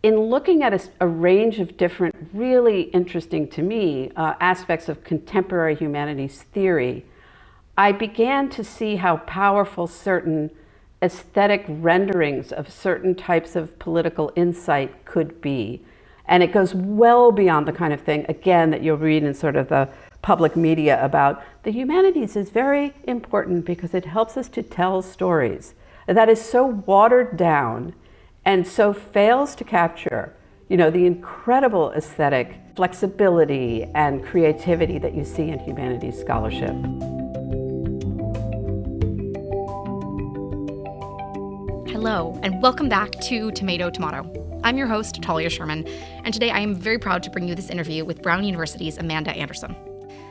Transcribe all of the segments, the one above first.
in looking at a range of different, really interesting to me, aspects of contemporary humanities theory, I began to see how powerful certain aesthetic renderings of certain types of political insight could be. And it goes well beyond the kind of thing, again, that you'll read in sort of the public media about. The humanities is very important because it helps us to tell stories. That is so watered down and so fails to capture, the incredible aesthetic flexibility and creativity that you see in humanities scholarship. Hello, and welcome back to Tomato Tomato. I'm your host, Talia Sherman, and today I am very proud to bring you this interview with Brown University's Amanda Anderson.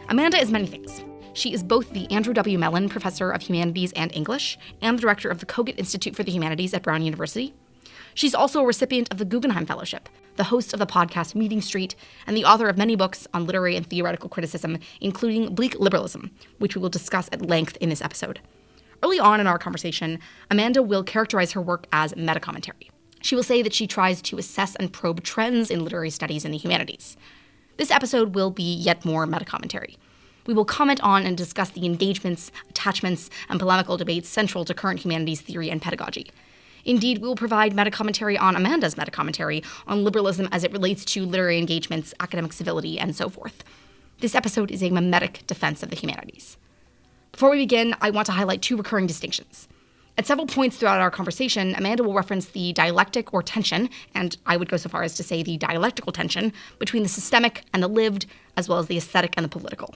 Amanda is many things. She is both the Andrew W. Mellon Professor of Humanities and English and the Director of the Kogut Institute for the Humanities at Brown University. She's also a recipient of the Guggenheim Fellowship, the host of the podcast Meeting Street, and the author of many books on literary and theoretical criticism, including Bleak Liberalism, which we will discuss at length in this episode. Early on in our conversation, Amanda will characterize her work as metacommentary. She will say that she tries to assess and probe trends in literary studies in the humanities. This episode will be yet more metacommentary. We will comment on and discuss the engagements, attachments, and polemical debates central to current humanities theory and pedagogy. Indeed, we will provide metacommentary on Amanda's metacommentary on liberalism as it relates to literary engagements, academic civility, and so forth. This episode is a mimetic defense of the humanities. Before we begin, I want to highlight two recurring distinctions. At several points throughout our conversation, Amanda will reference the dialectic or tension, and I would go so far as to say the dialectical tension, between the systemic and the lived, as well as the aesthetic and the political.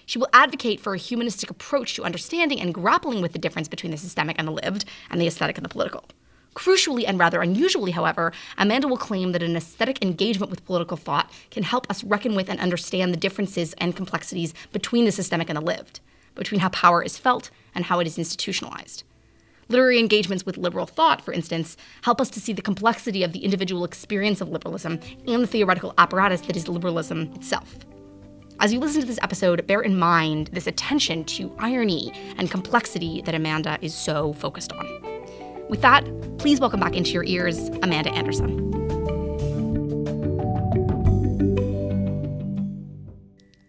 She will advocate for a humanistic approach to understanding and grappling with the difference between the systemic and the lived, and the aesthetic and the political. Crucially and rather unusually, however, Amanda will claim that an aesthetic engagement with political thought can help us reckon with and understand the differences and complexities between the systemic and the lived, between how power is felt and how it is institutionalized. Literary engagements with liberal thought, for instance, help us to see the complexity of the individual experience of liberalism and the theoretical apparatus that is liberalism itself. As you listen to this episode, bear in mind this attention to irony and complexity that Amanda is so focused on. With that, please welcome back into your ears, Amanda Anderson.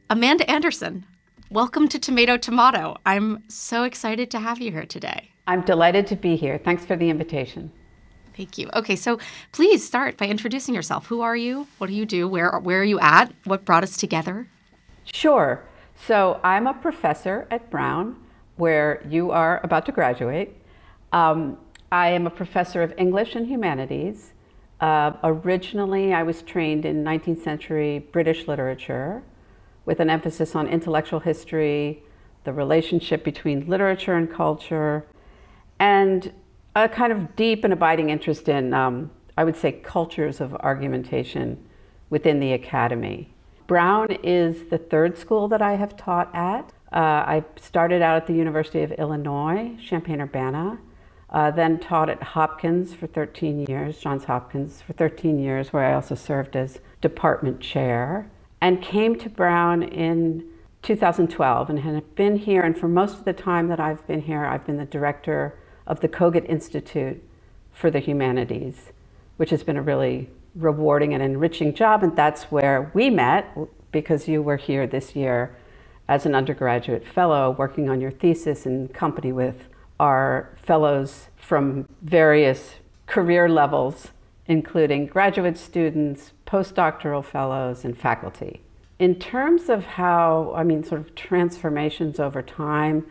Amanda Anderson, welcome to Tomato Tomato. I'm so excited to have you here today. I'm delighted to be here. Thanks for the invitation. Thank you. Okay, so please start by introducing yourself. Who are you? What do you do? Where are you at? What brought us together? Sure. So I'm a professor at Brown, where you are about to graduate. I am a professor of English and humanities. Originally, I was trained in 19th century British literature with an emphasis on intellectual history, the relationship between literature and culture, and a kind of deep and abiding interest in, I would say, cultures of argumentation within the academy. Brown is the third school that I have taught at. I started out at the University of Illinois, Champaign-Urbana, then taught at Hopkins for 13 years, Johns Hopkins for 13 years, where I also served as department chair, and came to Brown in 2012 and have been here. And for most of the time that I've been here, I've been the director of the Kogut Institute for the Humanities, which has been a really rewarding and enriching job. And that's where we met, because you were here this year as an undergraduate fellow working on your thesis in company with our fellows from various career levels, including graduate students, postdoctoral fellows, and faculty. In terms of how, sort of transformations over time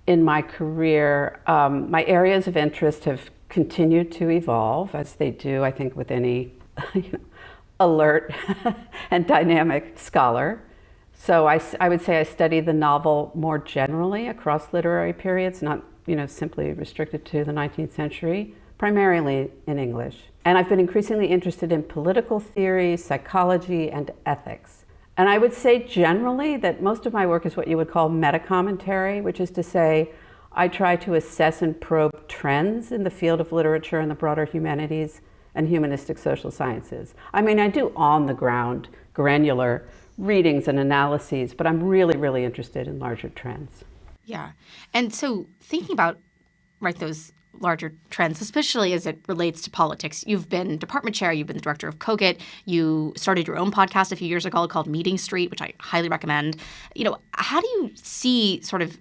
in my career, my areas of interest have continued to evolve, as they do, I think, with any alert and dynamic scholar. So I would say I study the novel more generally across literary periods, not simply restricted to the 19th century, primarily in English. And I've been increasingly interested in political theory, psychology, and ethics. And I would say generally that most of my work is what you would call metacommentary, which is to say, I try to assess and probe trends in the field of literature and the broader humanities and humanistic social sciences. I do on-the-ground, granular readings and analyses, but I'm really, really interested in larger trends. Yeah. And so thinking about, those larger trends, especially as it relates to politics. You've been department chair, you've been the director of COGIT, you started your own podcast a few years ago called Meeting Street, which I highly recommend. How do you see sort of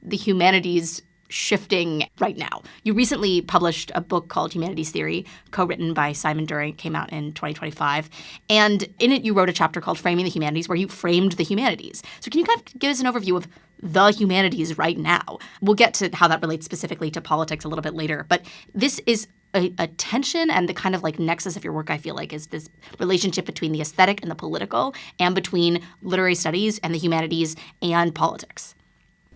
the humanities shifting right now? You recently published a book called Humanities Theory, co-written by Simon During, came out in 2025. And in it, you wrote a chapter called Framing the Humanities, where you framed the humanities. So can you kind of give us an overview of the humanities right now? We'll get to how that relates specifically to politics a little bit later. But this is a tension, and the kind of like nexus of your work, I feel like, is this relationship between the aesthetic and the political, and between literary studies and the humanities and politics.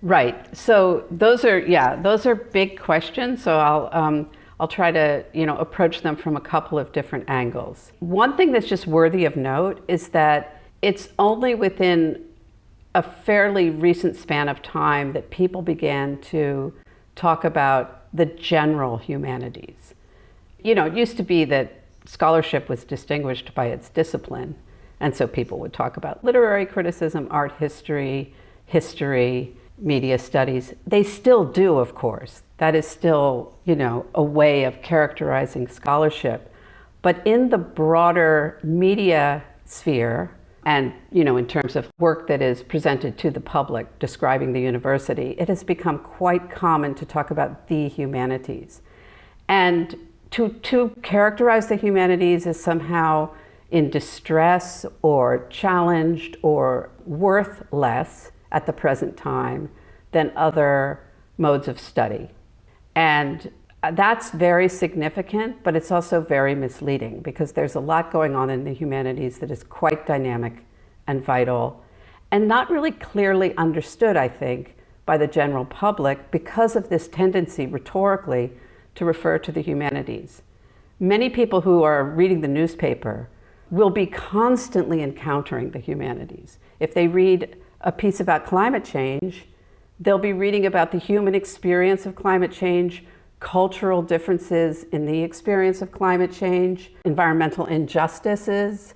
Right. So those are big questions. So I'll try to approach them from a couple of different angles. One thing that's just worthy of note is that it's only within a fairly recent span of time that people began to talk about the general humanities. It used to be that scholarship was distinguished by its discipline, and so people would talk about literary criticism, art history, media studies. They still do, of course. That is still, a way of characterizing scholarship. But in the broader media sphere, and, in terms of work that is presented to the public describing the university, it has become quite common to talk about the humanities. And to characterize the humanities as somehow in distress or challenged or worth less at the present time than other modes of study. And that's very significant, but it's also very misleading, because there's a lot going on in the humanities that is quite dynamic and vital, and not really clearly understood, I think, by the general public because of this tendency rhetorically to refer to the humanities. Many people who are reading the newspaper will be constantly encountering the humanities. If they read a piece about climate change, they'll be reading about the human experience of climate change, cultural differences in the experience of climate change, environmental injustices.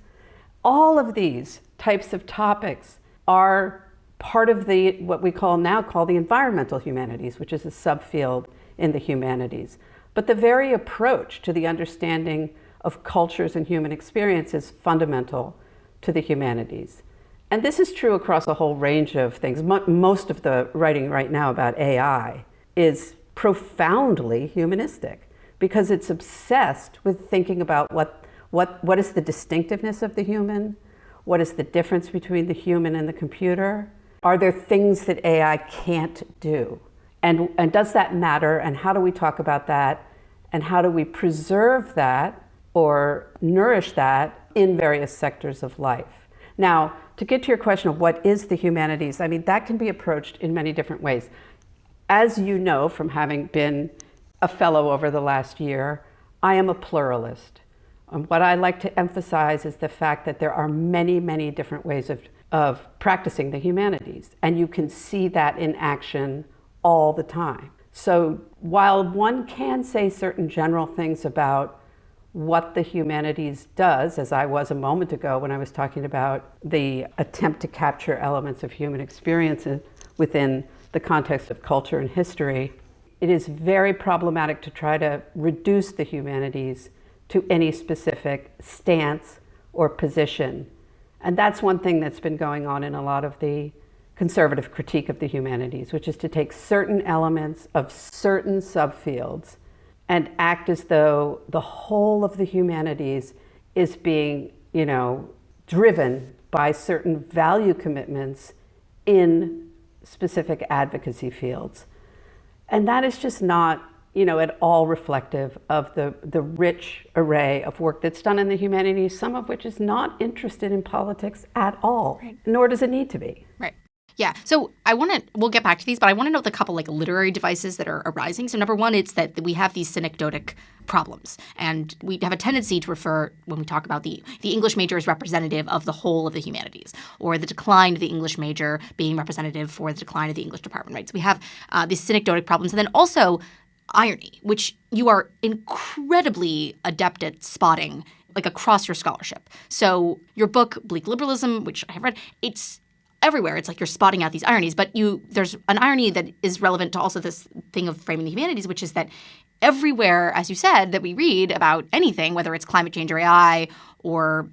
All of these types of topics are part of what we now call the environmental humanities, which is a subfield in the humanities. But the very approach to the understanding of cultures and human experience is fundamental to the humanities. And this is true across a whole range of things. Most of the writing right now about AI is profoundly humanistic, because it's obsessed with thinking about what is the distinctiveness of the human, what is the difference between the human and the computer, are there things that AI can't do, and does that matter, and how do we talk about that, and how do we preserve that or nourish that in various sectors of life. Now, to get to your question of what is the humanities, that can be approached in many different ways. As you know from having been a fellow over the last year, I am a pluralist. What I like to emphasize is the fact that there are many, many different ways of practicing the humanities, and you can see that in action all the time. So while one can say certain general things about what the humanities does, as I was a moment ago when I was talking about the attempt to capture elements of human experiences within the context of culture and history, it is very problematic to try to reduce the humanities to any specific stance or position. And that's one thing that's been going on in a lot of the conservative critique of the humanities, which is to take certain elements of certain subfields and act as though the whole of the humanities is being, driven by certain value commitments in specific advocacy fields. And that is just not, at all reflective of the rich array of work that's done in the humanities, some of which is not interested in politics at all, right. Nor does it need to be. Right. Yeah. So we'll get back to these, but I want to note the couple literary devices that are arising. So number one, it's that we have these synecdotic problems, and we have a tendency to refer, when we talk about the English major, as representative of the whole of the humanities, or the decline of the English major being representative for the decline of the English department, right? So we have these synecdotic problems, and then also irony, which you are incredibly adept at spotting across your scholarship. So your book, Bleak Liberalism, which I have read, it's everywhere. It's you're spotting out these ironies, but there's an irony that is relevant to also this thing of framing the humanities, which is that everywhere, as you said, that we read about anything, whether it's climate change or AI or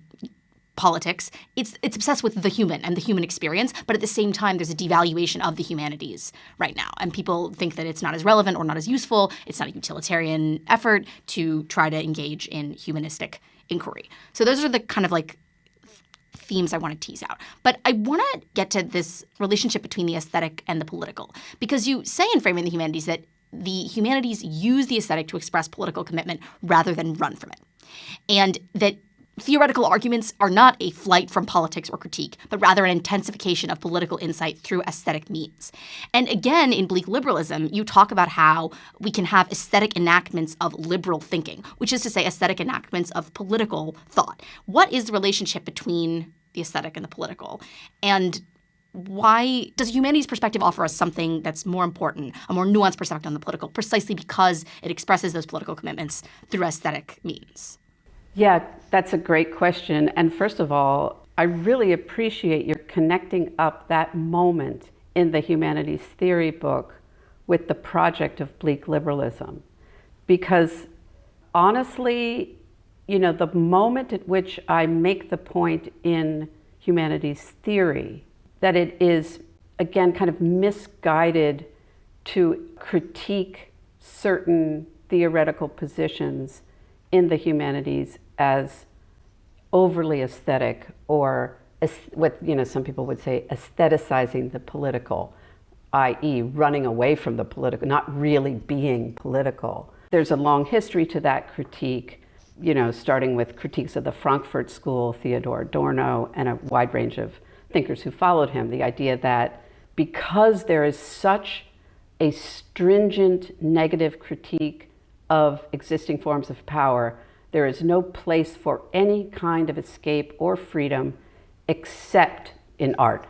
politics, it's obsessed with the human and the human experience, but at the same time, there's a devaluation of the humanities right now. And people think that it's not as relevant or not as useful. It's not a utilitarian effort to try to engage in humanistic inquiry. So those are the kind of like themes I want to tease out. But I want to get to this relationship between the aesthetic and the political, because you say in Framing the Humanities that the humanities use the aesthetic to express political commitment rather than run from it. And that theoretical arguments are not a flight from politics or critique, but rather an intensification of political insight through aesthetic means. And again, in Bleak Liberalism, you talk about how we can have aesthetic enactments of liberal thinking, which is to say aesthetic enactments of political thought. What is the relationship between the aesthetic and the political? And why does a humanities perspective offer us something that's more important, a more nuanced perspective on the political, precisely because it expresses those political commitments through aesthetic means? Yeah, that's a great question. And first of all, I really appreciate your connecting up that moment in the Humanities Theory book with the project of Bleak Liberalism. Because honestly, the moment at which I make the point in Humanities Theory that it is, again, kind of misguided to critique certain theoretical positions in the humanities as overly aesthetic, or what some people would say aestheticizing the political, i.e. running away from the political, not really being political. There's a long history to that critique, starting with critiques of the Frankfurt School, Theodor Adorno, and a wide range of thinkers who followed him. The idea that because there is such a stringent negative critique of existing forms of power, there is no place for any kind of escape or freedom except in art.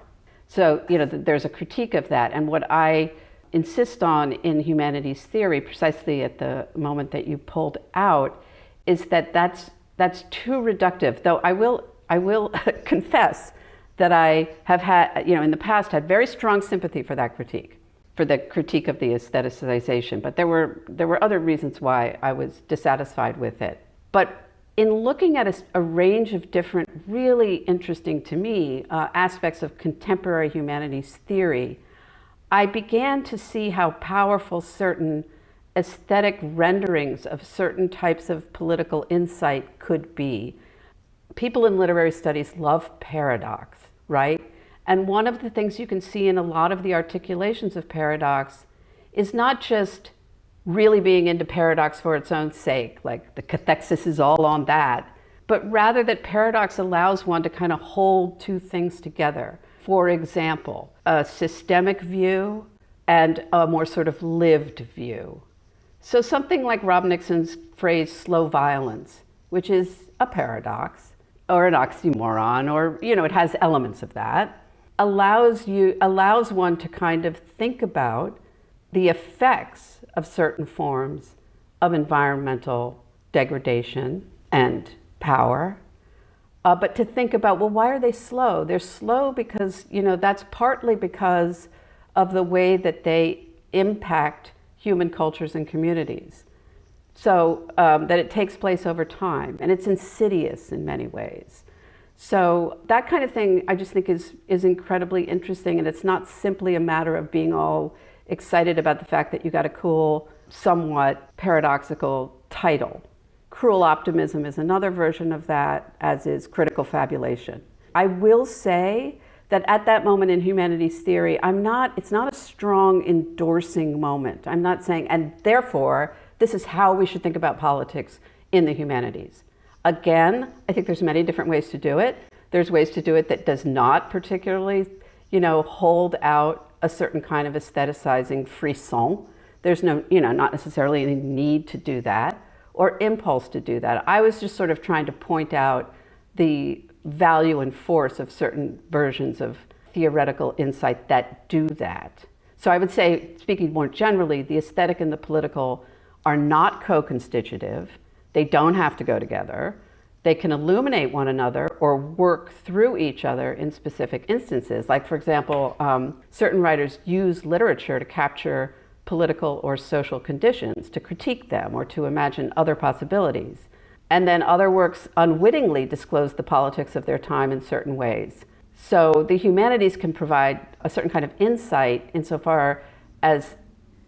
So, there's a critique of that. And what I insist on in Humanities Theory, precisely at the moment that you pulled out, is that that's too reductive. Though I will confess that I have had, in the past, had very strong sympathy for that critique, for the critique of the aestheticization. But there were other reasons why I was dissatisfied with it. But in looking at a range of different, really interesting to me, aspects of contemporary humanities theory, I began to see how powerful certain aesthetic renderings of certain types of political insight could be. People in literary studies love paradox, right? And one of the things you can see in a lot of the articulations of paradox is not just really being into paradox for its own sake, like the cathexis is all on that, but rather that paradox allows one to kind of hold two things together. For example, a systemic view and a more sort of lived view. So something like Rob Nixon's phrase, slow violence, which is a paradox or an oxymoron, or, it has elements of that, allows one to kind of think about the effects of certain forms of environmental degradation and power, but to think about, well, why are they slow? They're slow because, that's partly because of the way that they impact human cultures and communities. So that it takes place over time, and it's insidious in many ways. So that kind of thing I just think is incredibly interesting, and it's not simply a matter of being all excited about the fact that you got a cool, somewhat paradoxical title. Cruel optimism is another version of that, as is critical fabulation. I will say that at that moment in humanities theory, it's not a strong endorsing moment. I'm not saying, and therefore, this is how we should think about politics in the humanities. Again, I think there's many different ways to do it. There's ways to do it that does not particularly, hold out a certain kind of aestheticizing frisson. There's no, not necessarily any need to do that or impulse to do that. I was just sort of trying to point out the value and force of certain versions of theoretical insight that do that. So I would say, speaking more generally, the aesthetic and the political are not co-constitutive. They don't have to go together. They can illuminate one another or work through each other in specific instances. Like, for example, certain writers use literature to capture political or social conditions, to critique them, or to imagine other possibilities. And then other works unwittingly disclose the politics of their time in certain ways. So the humanities can provide a certain kind of insight insofar as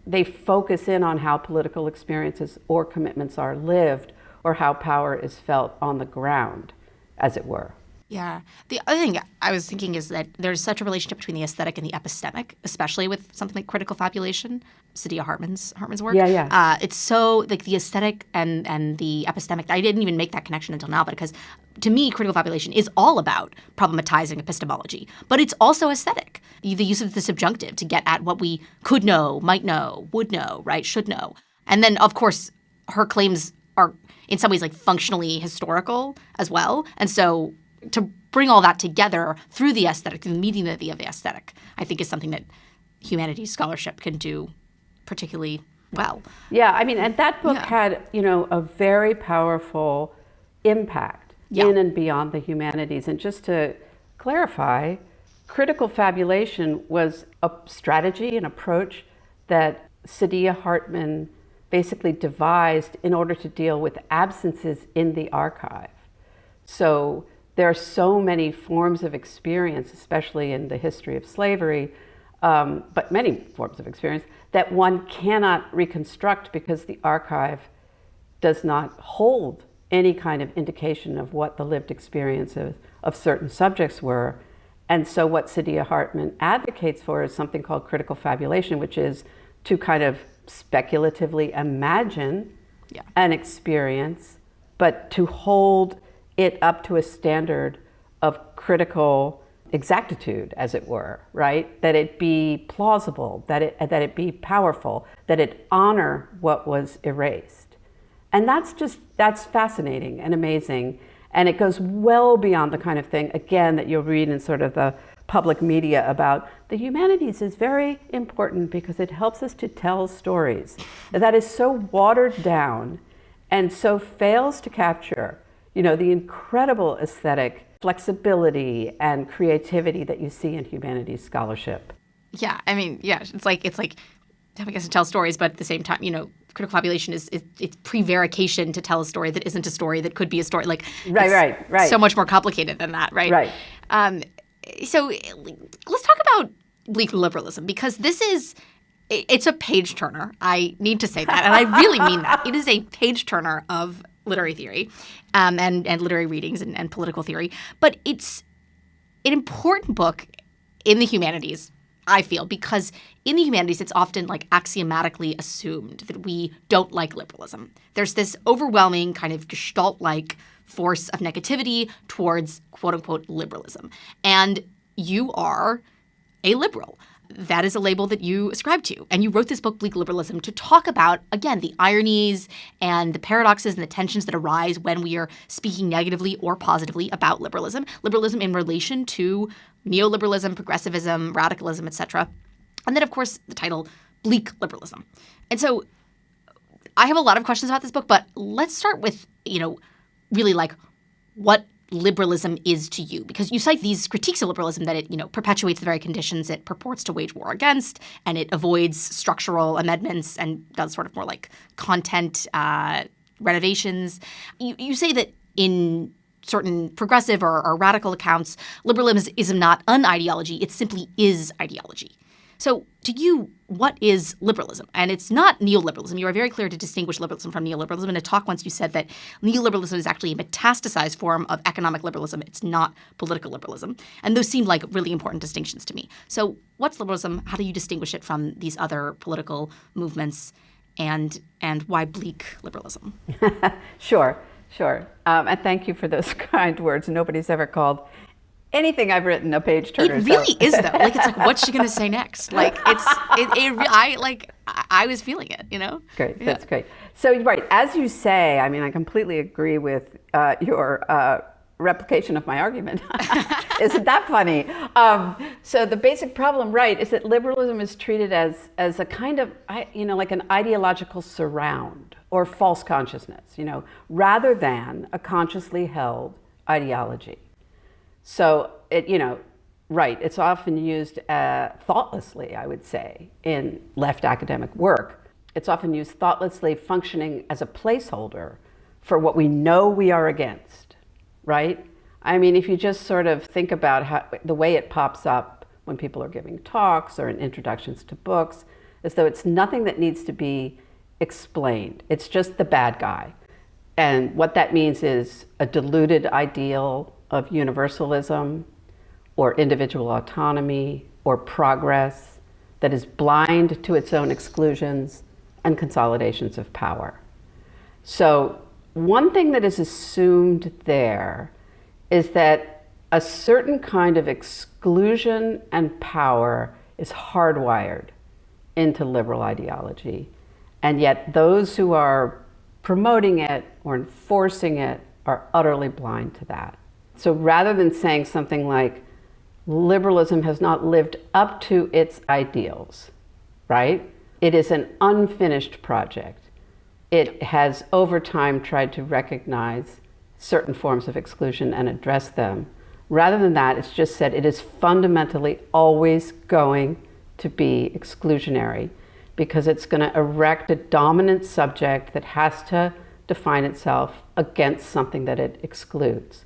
they focus in on how political experiences or commitments are lived, or how power is felt on the ground, as it were. Yeah. The other thing I was thinking is that there's such a relationship between the aesthetic and the epistemic, especially with something like critical fabulation, Saidiya Hartman's work. Yeah. It's so like the aesthetic and the epistemic. I didn't even make that connection until now, but because to me, critical fabulation is all about problematizing epistemology, but it's also aesthetic. The use of the subjunctive to get at what we could know, might know, would know, right, should know. And then, of course, her claims are in some ways like functionally historical as well. And so to bring all that together through the aesthetic, the medium of the aesthetic, I think is something that humanities scholarship can do particularly well. Yeah, I mean, and that book had, a very powerful impact in and beyond the humanities. And just to clarify, critical fabulation was a strategy, an approach that Saidiya Hartman basically devised in order to deal with absences in the archive. So there are so many forms of experience, especially in the history of slavery, but many forms of experience, that one cannot reconstruct because the archive does not hold any kind of indication of what the lived experiences of certain subjects were. And so what Saidiya Hartman advocates for is something called critical fabulation, which is to kind of speculatively imagine an experience, but to hold it up to a standard of critical exactitude, as it were, right? That it be plausible, that it be powerful, that it honor what was erased. And that's fascinating and amazing. And it goes well beyond the kind of thing, again, that you'll read in sort of the public media about the humanities is very important because it helps us to tell stories. That is so watered down and so fails to capture the incredible aesthetic flexibility and creativity that you see in humanities scholarship. Yeah, I mean, it's like helping us to tell stories, but at the same time, critical fabulation is it's prevarication to tell a story that isn't a story that could be a story. Like right. So much more complicated than that, right? Right. So let's talk about bleak liberalism, because it's a page turner. I need to say that, and I really mean that. It is a page turner of literary theory and literary readings and political theory. But it's an important book in the humanities, I feel, because in the humanities, it's often like axiomatically assumed that we don't like liberalism. There's this overwhelming kind of gestalt-like force of negativity towards quote-unquote liberalism. And you are a liberal. That is a label that you ascribe to. And you wrote this book, Bleak Liberalism, to talk about, again, the ironies and the paradoxes and the tensions that arise when we are speaking negatively or positively about liberalism. Liberalism in relation to neoliberalism, progressivism, radicalism, etc. And then, of course, the title, Bleak Liberalism. And so I have a lot of questions about this book, but let's start with, really like what liberalism is to you, because you cite these critiques of liberalism that it, perpetuates the very conditions it purports to wage war against, and it avoids structural amendments and does sort of more like content renovations. You say that in certain progressive or radical accounts, liberalism is not an ideology, it simply is ideology. So to you, what is liberalism? And it's not neoliberalism. You are very clear to distinguish liberalism from neoliberalism. In a talk once you said that neoliberalism is actually a metastasized form of economic liberalism. It's not political liberalism. And those seem like really important distinctions to me. So what's liberalism? How do you distinguish it from these other political movements? And why bleak liberalism? Sure. And thank you for those kind words. Nobody's ever called anything I've written a page turner. It really is, though. Like, it's like, what's she going to say next? Like, I was feeling it, Great. Yeah. That's great. So, right, as you say, I mean, I completely agree with your replication of my argument. Isn't that funny? So the basic problem, right, is that liberalism is treated as a kind of, like an ideological surround or false consciousness, rather than a consciously held ideology. So it, Right. It's often used thoughtlessly, I would say, in left academic work. It's often used thoughtlessly, functioning as a placeholder for what we know we are against, right? I mean, if you just sort of think about how the way it pops up when people are giving talks or in introductions to books, as though it's nothing that needs to be explained. It's just the bad guy. And what that means is a diluted ideal of universalism or individual autonomy or progress that is blind to its own exclusions and consolidations of power. So one thing that is assumed there is that a certain kind of exclusion and power is hardwired into liberal ideology. And yet those who are promoting it or enforcing it are utterly blind to that. So rather than saying something like, liberalism has not lived up to its ideals, right? It is an unfinished project. It has over time tried to recognize certain forms of exclusion and address them. Rather than that, it's just said it is fundamentally always going to be exclusionary because it's going to erect a dominant subject that has to define itself against something that it excludes.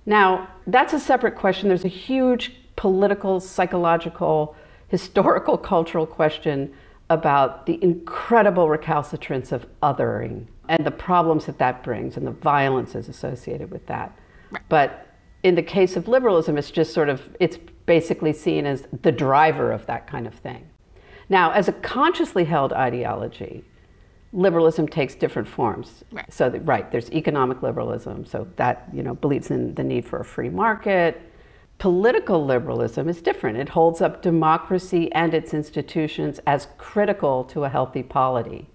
Now, that's a separate question. There's a huge political, psychological, historical, cultural question about the incredible recalcitrance of othering and the problems that that brings and the violences associated with that. Right. But in the case of liberalism, it's just sort of, it's basically seen as the driver of that kind of thing. Now, as a consciously held ideology, liberalism takes different forms. Right. So, there's economic liberalism, so that, believes in the need for a free market. Political liberalism is different. It holds up democracy and its institutions as critical to a healthy polity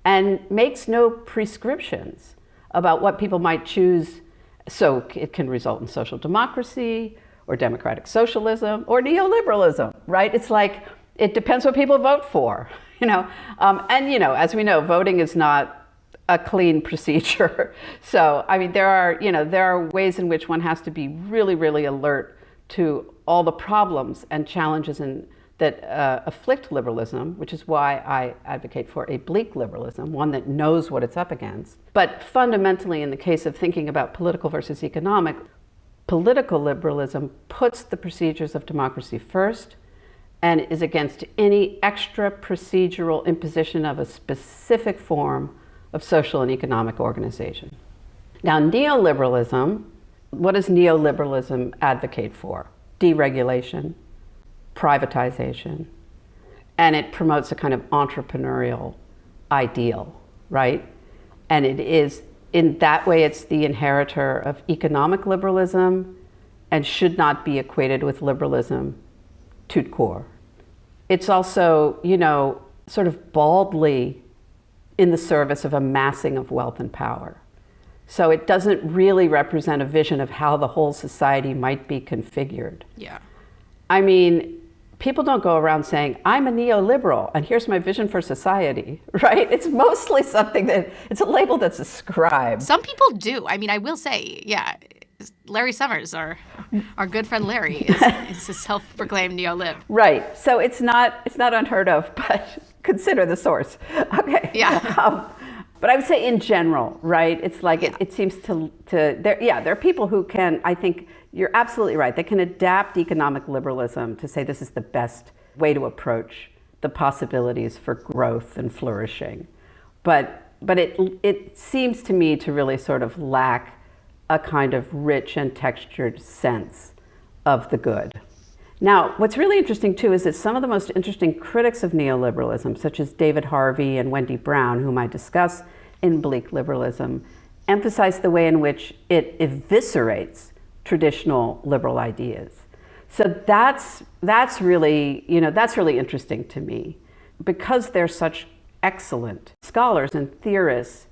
and makes no prescriptions about what people might choose. So it can result in social democracy or democratic socialism or neoliberalism, right? It's like, it depends what people vote for, as we know, voting is not a clean procedure. So, I mean, there are ways in which one has to be really, really alert to all the problems and challenges that afflict liberalism, which is why I advocate for a bleak liberalism, one that knows what it's up against. But fundamentally, in the case of thinking about political versus economic, political liberalism puts the procedures of democracy first and is against any extra procedural imposition of a specific form of social and economic organization. Now, neoliberalism, what does neoliberalism advocate for? Deregulation, privatization, and it promotes a kind of entrepreneurial ideal, right? And it is, in that way, it's the inheritor of economic liberalism and should not be equated with liberalism tout court. It's also, sort of baldly in the service of amassing of wealth and power. So it doesn't really represent a vision of how the whole society might be configured. Yeah. I mean, people don't go around saying, I'm a neoliberal and here's my vision for society, right? It's mostly something it's a label that's ascribed. Some people do. I mean, I will say, yeah, Larry Summers, our good friend Larry, is a self-proclaimed neolib. Right. So it's not unheard of, but consider the source. Okay. Yeah. But I would say in general, right? It's like it seems there are people who can, I think you're absolutely right. They can adapt economic liberalism to say this is the best way to approach the possibilities for growth and flourishing. But it seems to me to really sort of lack a kind of rich and textured sense of the good. Now, what's really interesting too is that some of the most interesting critics of neoliberalism, such as David Harvey and Wendy Brown, whom I discuss in Bleak Liberalism, emphasize the way in which it eviscerates traditional liberal ideas. So that's really interesting to me. Because they're such excellent scholars and theorists,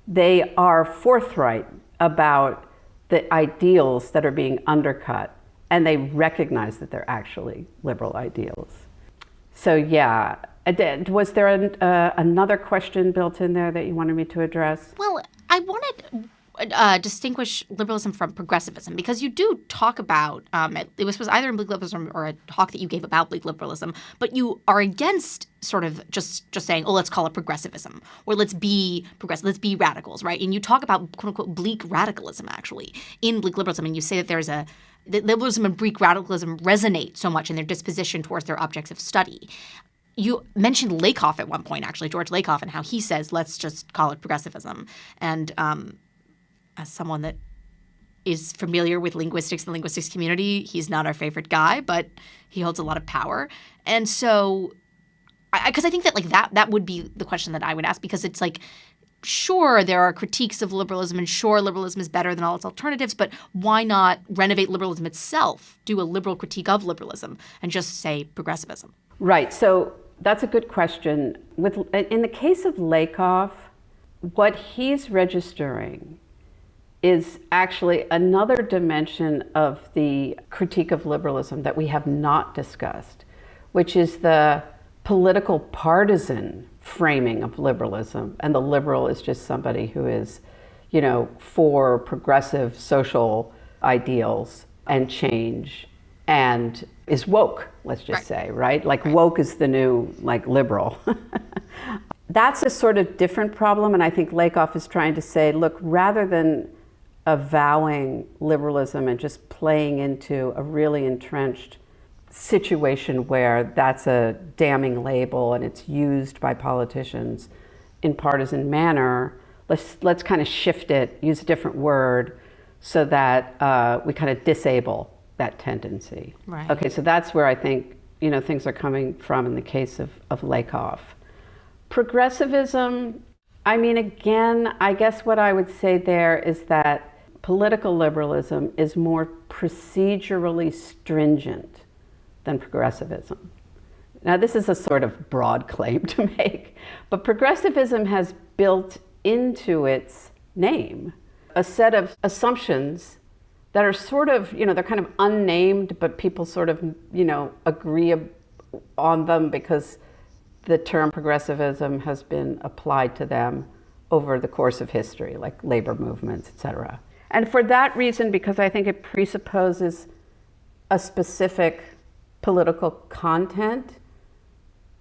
they are forthright about the ideals that are being undercut, and they recognize that they're actually liberal ideals. So yeah, was there another question built in there that you wanted me to address? Well, I wanted distinguish liberalism from progressivism? Because you do talk about, it was either in Bleak Liberalism or a talk that you gave about Bleak Liberalism, but you are against sort of just saying, oh, let's call it progressivism, or let's be progressive, let's be radicals, right? And you talk about, quote unquote, bleak radicalism, actually, in Bleak Liberalism, and you say that that liberalism and bleak radicalism resonate so much in their disposition towards their objects of study. You mentioned Lakoff at one point, actually, George Lakoff, and how he says, let's just call it progressivism. And as someone that is familiar with linguistics and the linguistics community, he's not our favorite guy, but he holds a lot of power. And so, because I think that that would be the question that I would ask, because it's like, sure, there are critiques of liberalism, and sure, liberalism is better than all its alternatives, but why not renovate liberalism itself, do a liberal critique of liberalism, and just say progressivism? Right. So that's a good question. In the case of Lakoff, what he's registering is actually another dimension of the critique of liberalism that we have not discussed, which is the political partisan framing of liberalism. And the liberal is just somebody who is, for progressive social ideals and change and is woke, let's just say, right? Like woke is the new, liberal. That's a sort of different problem. And I think Lakoff is trying to say, look, rather than avowing liberalism and just playing into a really entrenched situation where that's a damning label and it's used by politicians in partisan manner, let's kind of shift it, use a different word so that we kind of disable that tendency. Right. Okay, so that's where I think things are coming from in the case of Lakoff. Progressivism, again, I guess what I would say there is that political liberalism is more procedurally stringent than progressivism. Now, this is a sort of broad claim to make, but progressivism has built into its name a set of assumptions that are sort of, they're kind of unnamed, but people sort of, agree on them because the term progressivism has been applied to them over the course of history, like labor movements, et cetera. And for that reason, because I think it presupposes a specific political content,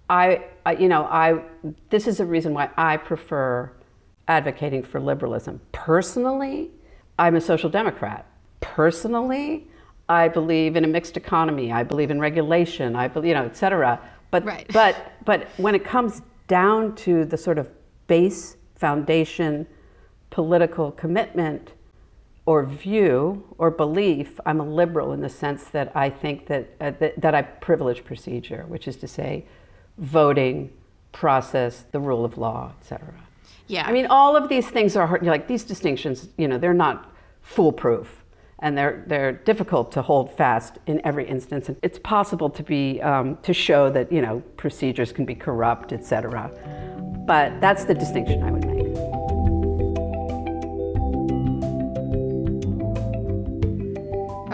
this is a reason why I prefer advocating for liberalism. Personally, I'm a social democrat. Personally, I believe in a mixed economy. I believe in regulation. I believe, et cetera. But when it comes down to the sort of base foundation political commitment or view or belief, I'm a liberal in the sense that I think that I privilege procedure, which is to say voting, process, the rule of law, et cetera. Yeah. All of these things are hard, these distinctions, they're not foolproof. And they're difficult to hold fast in every instance. And it's possible to show that procedures can be corrupt, et cetera. But that's the distinction I would make.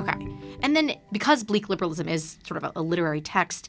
Okay, and then because Bleak Liberalism is sort of a literary text,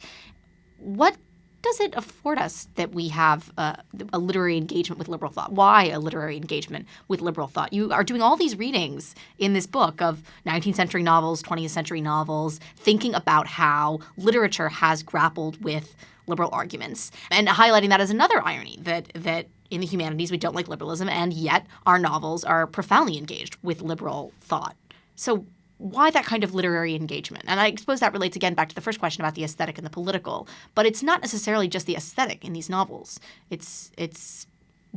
what does it afford us that we have a literary engagement with liberal thought? Why a literary engagement with liberal thought? You are doing all these readings in this book of 19th century novels, 20th century novels, thinking about how literature has grappled with liberal arguments and highlighting that as another irony, that in the humanities we don't like liberalism, and yet our novels are profoundly engaged with liberal thought. So why that kind of literary engagement? And I suppose that relates again back to the first question about the aesthetic and the political, but it's not necessarily just the aesthetic in these novels. It's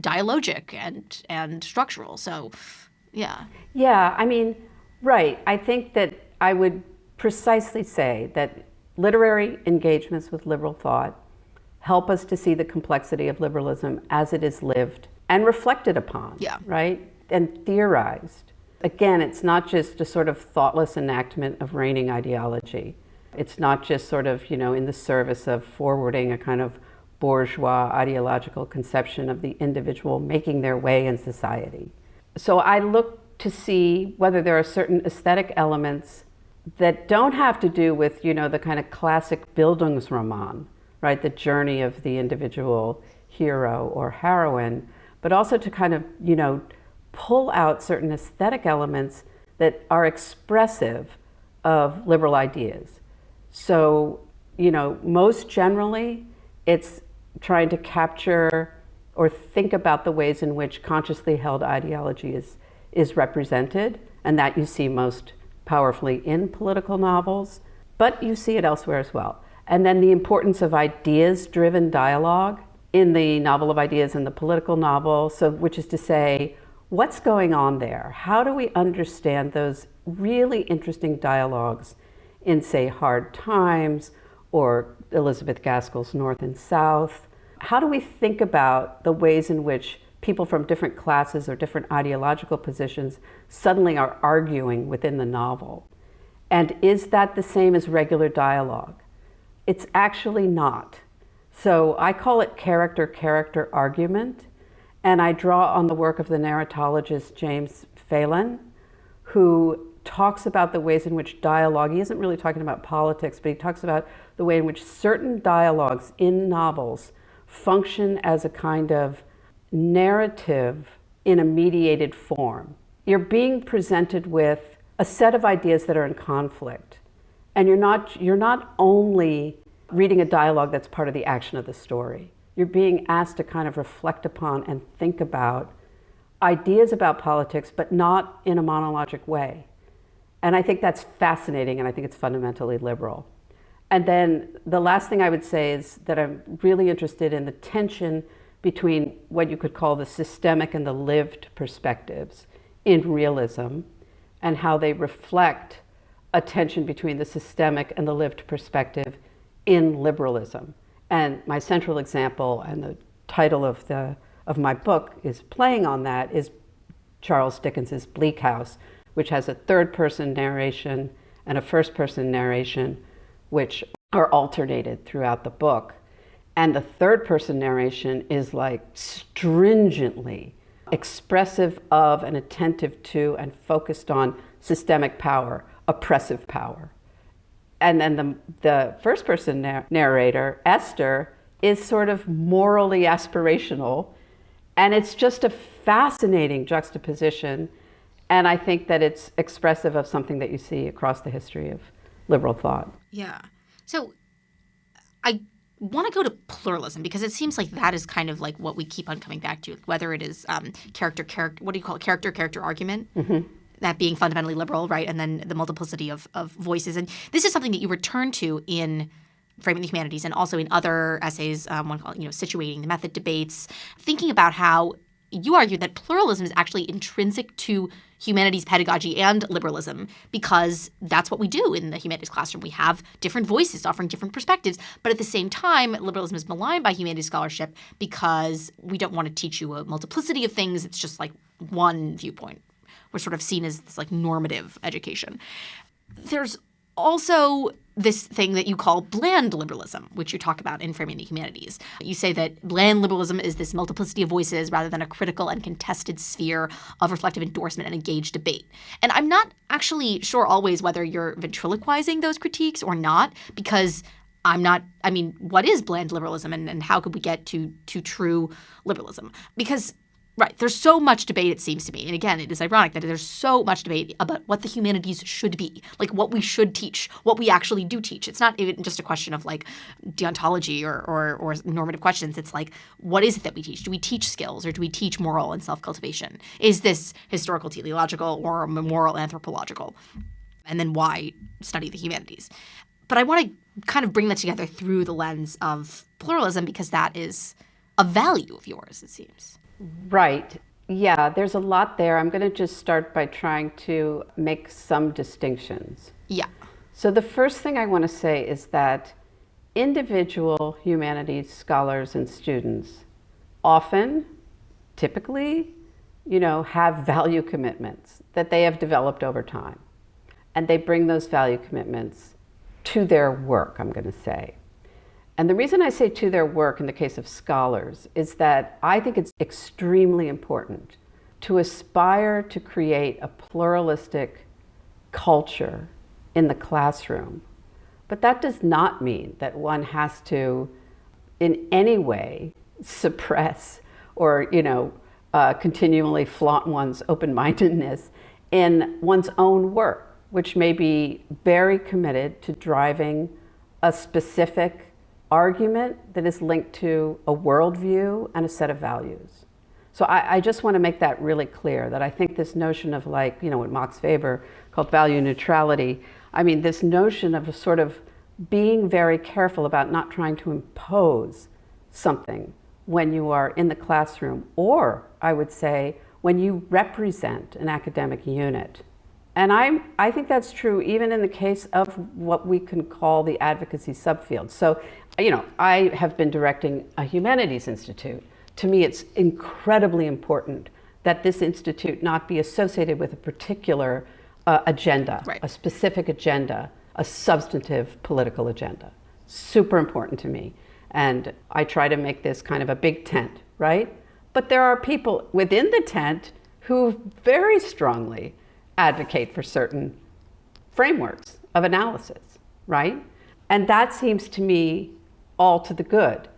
dialogic and structural. So, yeah. Yeah, right. I think that I would precisely say that literary engagements with liberal thought help us to see the complexity of liberalism as it is lived and reflected upon, right? And theorized. Again, it's not just a sort of thoughtless enactment of reigning ideology. It's not just sort of, in the service of forwarding a kind of bourgeois ideological conception of the individual making their way in society. So I look to see whether there are certain aesthetic elements that don't have to do with, the kind of classic Bildungsroman, right? The journey of the individual hero or heroine, but also to kind of, pull out certain aesthetic elements that are expressive of liberal ideas. So, most generally, it's trying to capture or think about the ways in which consciously held ideology is represented, and that you see most powerfully in political novels, but you see it elsewhere as well. And then the importance of ideas-driven dialogue in the novel of ideas and the political novel, so which is to say, what's going on there? How do we understand those really interesting dialogues in, say, Hard Times or Elizabeth Gaskell's North and South? How do we think about the ways in which people from different classes or different ideological positions suddenly are arguing within the novel? And is that the same as regular dialogue? It's actually not. So I call it character-character argument, and I draw on the work of the narratologist James Phelan, who talks about the ways in which dialogue, he isn't really talking about politics, but he talks about the way in which certain dialogues in novels function as a kind of narrative in a mediated form. You're being presented with a set of ideas that are in conflict, and you're not only reading a dialogue that's part of the action of the story. You're being asked to kind of reflect upon and think about ideas about politics, but not in a monologic way. And I think that's fascinating, and I think it's fundamentally liberal. And then the last thing I would say is that I'm really interested in the tension between what you could call the systemic and the lived perspectives in realism, and how they reflect a tension between the systemic and the lived perspective in liberalism. And my central example, and the title of my book is playing on that, is Charles Dickens's Bleak House, which has a third-person narration and a first-person narration, which are alternated throughout the book. And the third-person narration is like stringently expressive of and attentive to and focused on systemic power, oppressive power. And then the first-person narrator, Esther, is sort of morally aspirational, and it's just a fascinating juxtaposition, and I think that it's expressive of something that you see across the history of liberal thought. Yeah. So I want to go to pluralism, because it seems like that is kind of like what we keep on coming back to, whether it is what do you call it, character argument? Mm-hmm. That being fundamentally liberal, right? And then the multiplicity of voices. And this is something that you return to in Framing the Humanities and also in other essays, one called, Situating the Method Debates, thinking about how you argue that pluralism is actually intrinsic to humanities pedagogy and liberalism, because that's what we do in the humanities classroom. We have different voices offering different perspectives, but at the same time, liberalism is maligned by humanities scholarship because we don't want to teach you a multiplicity of things. It's just like one viewpoint. We're sort of seen as this like normative education. There's also this thing that you call bland liberalism, which you talk about in Framing the Humanities. You say that bland liberalism is this multiplicity of voices rather than a critical and contested sphere of reflective endorsement and engaged debate. And I'm not actually sure always whether you're ventriloquizing those critiques or not, because what is bland liberalism and how could we get to true liberalism? Because right. There's so much debate, it seems to me. And again, it is ironic that there's so much debate about what the humanities should be, like what we should teach, what we actually do teach. It's not even just a question of like deontology or normative questions. It's like, what is it that we teach? Do we teach skills, or do we teach moral and self-cultivation? Is this historical teleological or moral anthropological? And then why study the humanities? But I want to kind of bring that together through the lens of pluralism, because that is a value of yours, it seems. Right. Yeah, there's a lot there. I'm going to just start by trying to make some distinctions. Yeah. So the first thing I want to say is that individual humanities scholars and students often, typically, have value commitments that they have developed over time. And they bring those value commitments to their work, I'm going to say. And the reason I say to their work in the case of scholars is that I think it's extremely important to aspire to create a pluralistic culture in the classroom. But that does not mean that one has to in any way suppress or, continually flaunt one's open-mindedness in one's own work, which may be very committed to driving a specific argument that is linked to a worldview and a set of values. So I just want to make that really clear, that I think this notion of, like, what Max Weber called value neutrality, I mean, this notion of a sort of being very careful about not trying to impose something when you are in the classroom, or I would say when you represent an academic unit. And I think that's true even in the case of what we can call the advocacy subfield. So, I have been directing a humanities institute. To me, it's incredibly important that this institute not be associated with a particular agenda, right, a specific agenda, a substantive political agenda. Super important to me. And I try to make this kind of a big tent, right? But there are people within the tent who very strongly advocate for certain frameworks of analysis, right? And that seems to me all to the good.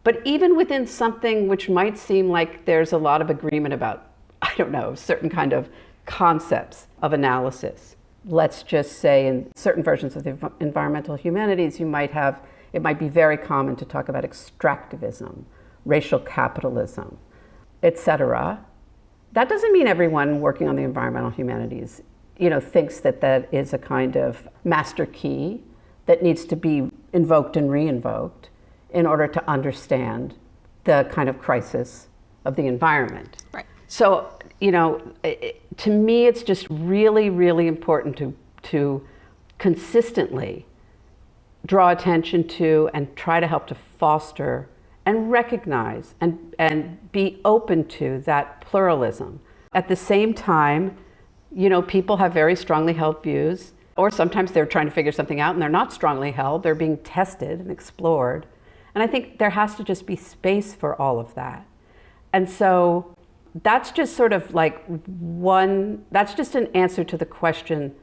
But even within something which might seem like there's a lot of agreement about, I don't know, certain kind of concepts of analysis, let's just say in certain versions of the environmental humanities, it might be very common to talk about extractivism, racial capitalism, etc. That doesn't mean everyone working on the environmental humanities, thinks that that is a kind of master key that needs to be invoked and re-invoked in order to understand the kind of crisis of the environment. Right. So, to me, it's just really, really important to consistently draw attention to and try to help to foster and recognize and be open to that pluralism. At the same time, people have very strongly held views, or sometimes they're trying to figure something out and they're not strongly held, they're being tested and explored. And I think there has to just be space for all of that. And so that's just sort of like that's just an answer to the question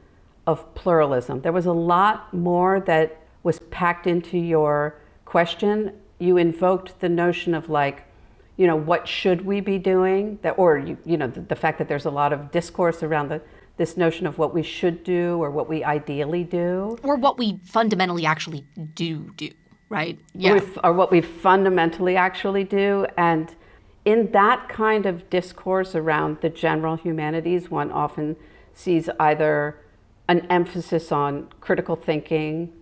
of pluralism. There was a lot more that was packed into your question. You invoked the notion of, like, what should we be doing? The fact that there's a lot of discourse around this notion of what we should do or what we ideally do. Or what we fundamentally actually do, right? Yeah. Or what we fundamentally actually do. And in that kind of discourse around the general humanities, one often sees either an emphasis on critical thinking,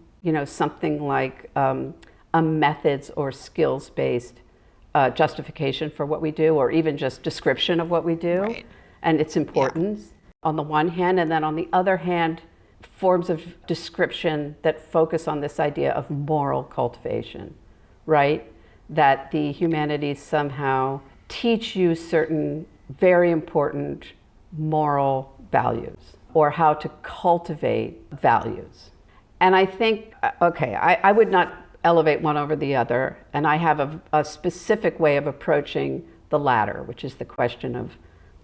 something like a methods or skills-based justification for what we do, or even just description of what we do, right, and its importance on the one hand, and then on the other hand, forms of description that focus on this idea of moral cultivation, right? That the humanities somehow teach you certain very important moral values, or how to cultivate values. And I think, I would not elevate one over the other, and I have a specific way of approaching the latter, which is the question of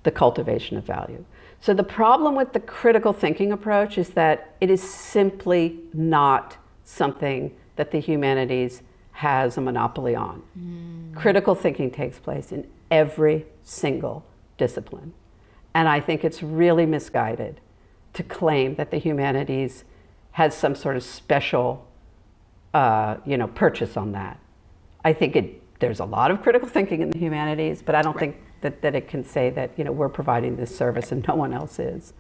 the cultivation of value. So the problem with the critical thinking approach is that it is simply not something that the humanities has a monopoly on. Critical thinking takes place in every single discipline. And I think it's really misguided to claim that the humanities has some sort of special purchase on that. I think there's a lot of critical thinking in the humanities, but I don't think that it can say that we're providing this service and no one else is.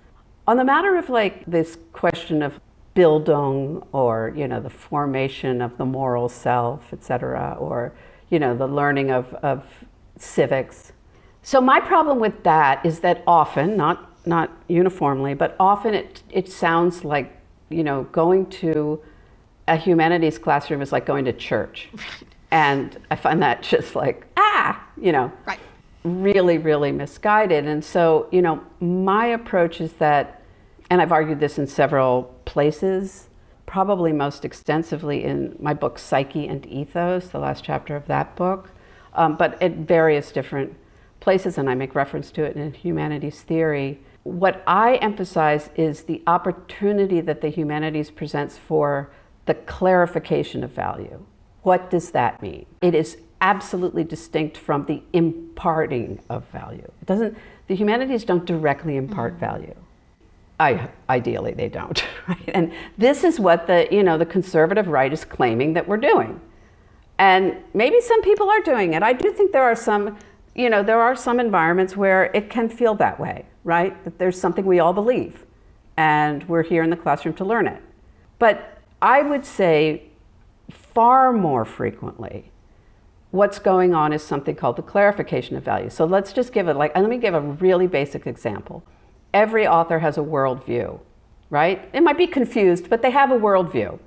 On the matter of, like, this question of Bildung, or the formation of the moral self, etc., or the learning of civics. So my problem with that is that often, not uniformly, but often it sounds like going to a humanities classroom is like going to church. And I find that just like, right, really, really misguided. And so, my approach is that, and I've argued this in several places, probably most extensively in my book, Psyche and Ethos, the last chapter of that book, but at various different places, and I make reference to it in Humanities Theory. What I emphasize is the opportunity that the humanities presents for the clarification of value. What does that mean? It is absolutely distinct from the imparting of value. The humanities don't directly impart value. Ideally, they don't. Right? And this is what the conservative right is claiming that we're doing. And maybe some people are doing it. I do think there are some environments where it can feel that way, right? That there's something we all believe, and we're here in the classroom to learn it. But I would say far more frequently, what's going on is something called the clarification of value. So let's just let me give a really basic example. Every author has a worldview, right? It might be confused, but they have a worldview.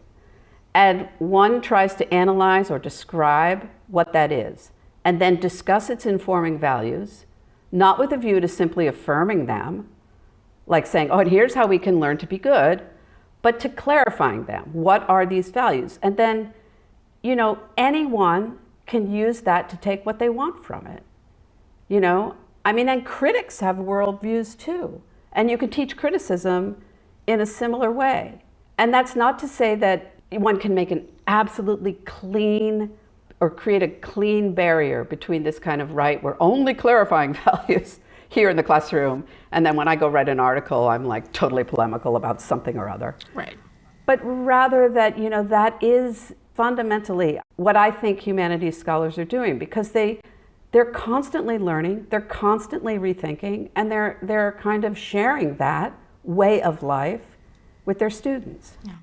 And one tries to analyze or describe what that is, and then discuss its informing values, not with a view to simply affirming them, like saying, oh, and here's how we can learn to be good, but to clarifying them. What are these values? And then, anyone can use that to take what they want from it. And critics have worldviews too. And you can teach criticism in a similar way. And that's not to say that one can make an absolutely clean or create a clean barrier between this kind of right, we're only clarifying values here in the classroom, and then when I go write an article, I'm like totally polemical about something or other. Right. But rather that, that is fundamentally what I think humanities scholars are doing, because they're constantly learning, they're constantly rethinking, and they're kind of sharing that way of life with their students. Yeah.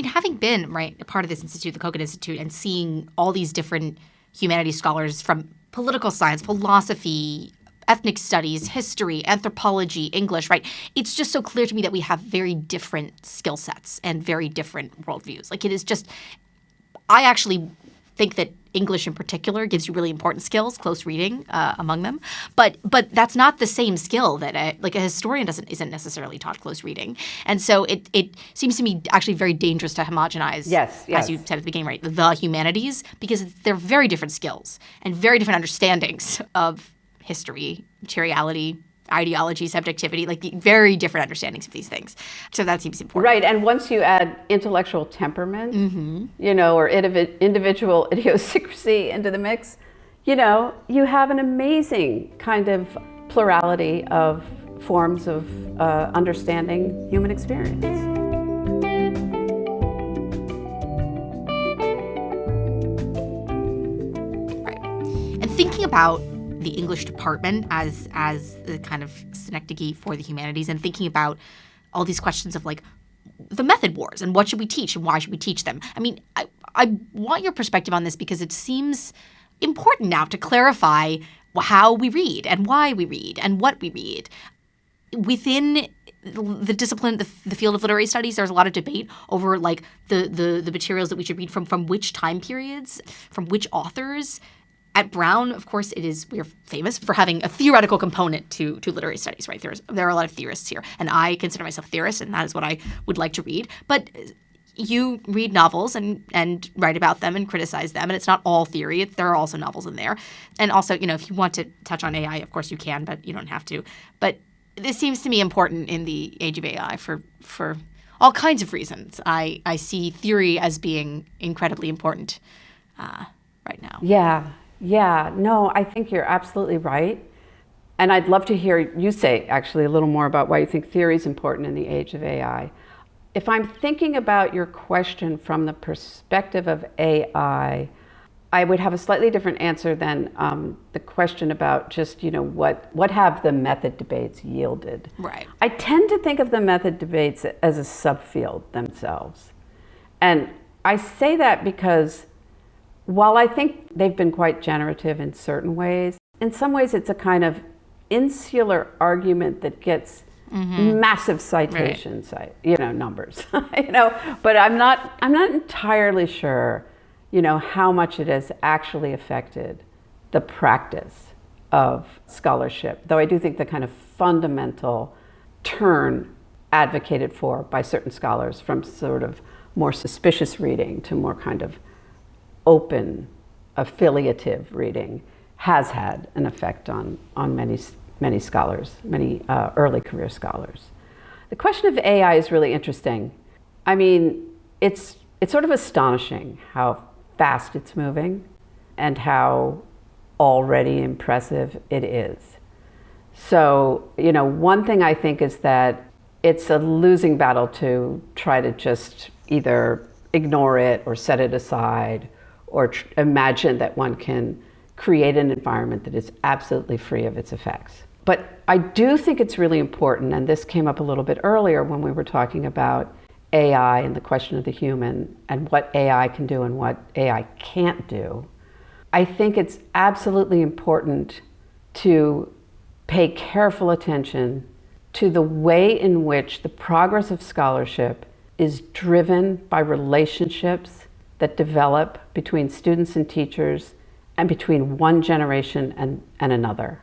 Having been, a part of this institute, the Kogan Institute, and seeing all these different humanities scholars from political science, philosophy, ethnic studies, history, anthropology, English, it's just so clear to me that we have very different skill sets and very different worldviews. It is just, I actually think that English in particular gives you really important skills, close reading among them. But that's not the same skill that a historian isn't necessarily taught close reading. And so it seems to me actually very dangerous to homogenize, yes. as you said at the beginning, the humanities, because they're very different skills and very different understandings of history, materiality, ideology, subjectivity, the very different understandings of these things. So that seems important. Right, and once you add intellectual temperament, or individual idiosyncrasy into the mix, you have an amazing kind of plurality of forms of understanding human experience. Right. And thinking about the English department as the kind of synecdoche for the humanities, and thinking about all these questions of the method wars and what should we teach and why should we teach them. I want your perspective on this because it seems important now to clarify how we read and why we read and what we read. Within the discipline, the field of literary studies, there's a lot of debate over the materials that we should read from which time periods, from which authors. At Brown, of course, we're famous for having a theoretical component to literary studies, right? There are a lot of theorists here, and I consider myself a theorist, and that is what I would like to read. But you read novels and write about them and criticize them, and it's not all theory. There are also novels in there. And also, if you want to touch on AI, of course you can, but you don't have to. But this seems to me important in the age of AI for all kinds of reasons. I see theory as being incredibly important right now. Yeah, no, I think you're absolutely right. And I'd love to hear you say actually a little more about why you think theory is important in the age of AI. If I'm thinking about your question from the perspective of AI, I would have a slightly different answer than the question about just, what have the method debates yielded? Right. I tend to think of the method debates as a subfield themselves. And I say that because while I think they've been quite generative in certain ways, in some ways it's a kind of insular argument that gets massive citation numbers. But I'm not entirely sure, how much it has actually affected the practice of scholarship. Though I do think the kind of fundamental turn advocated for by certain scholars from sort of more suspicious reading to more kind of open, affiliative reading has had an effect on many scholars, many early career scholars. The question of AI is really interesting. It's sort of astonishing how fast it's moving, and how already impressive it is. So, one thing I think is that it's a losing battle to try to just either ignore it or set it aside or imagine that one can create an environment that is absolutely free of its effects. But I do think it's really important, and this came up a little bit earlier when we were talking about AI and the question of the human and what AI can do and what AI can't do. I think it's absolutely important to pay careful attention to the way in which the progress of scholarship is driven by relationships that develop between students and teachers and between one generation and another.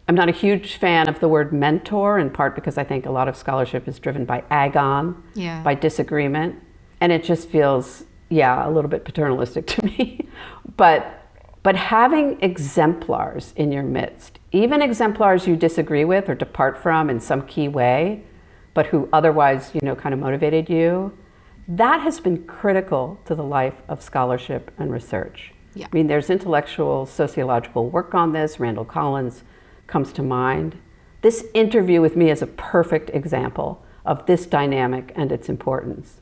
I'm not a huge fan of the word mentor, in part because I think a lot of scholarship is driven by agon, by disagreement, and it just feels, a little bit paternalistic to me. But having exemplars in your midst, even exemplars you disagree with or depart from in some key way, but who otherwise, kind of motivated you, that has been critical to the life of scholarship and research. I mean, there's intellectual, sociological work on this. Randall Collins comes to mind. This interview with me is a perfect example of this dynamic and its importance.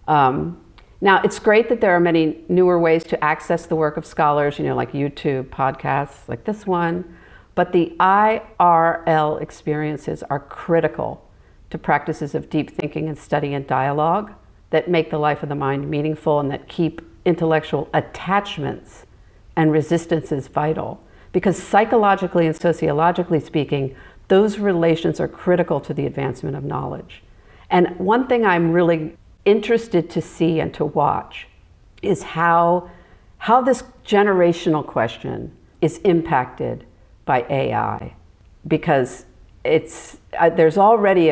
Now, it's great that there are many newer ways to access the work of scholars, like YouTube, podcasts like this one, but the IRL experiences are critical to practices of deep thinking and study and dialogue that make the life of the mind meaningful and that keep intellectual attachments and resistances vital. Because psychologically and sociologically speaking, those relations are critical to the advancement of knowledge. And one thing I'm really interested to see and to watch is how this generational question is impacted by AI, because there's already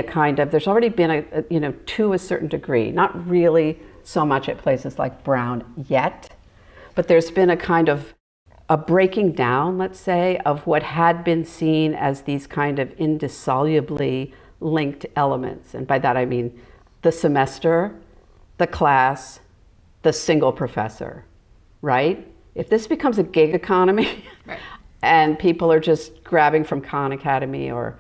been to a certain degree, not really so much at places like Brown yet, but there's been a kind of a breaking down, let's say, of what had been seen as these kind of indissolubly linked elements. And by that I mean the semester, the class, the single professor, right? If this becomes a gig economy right. and people are just grabbing from Khan Academy or,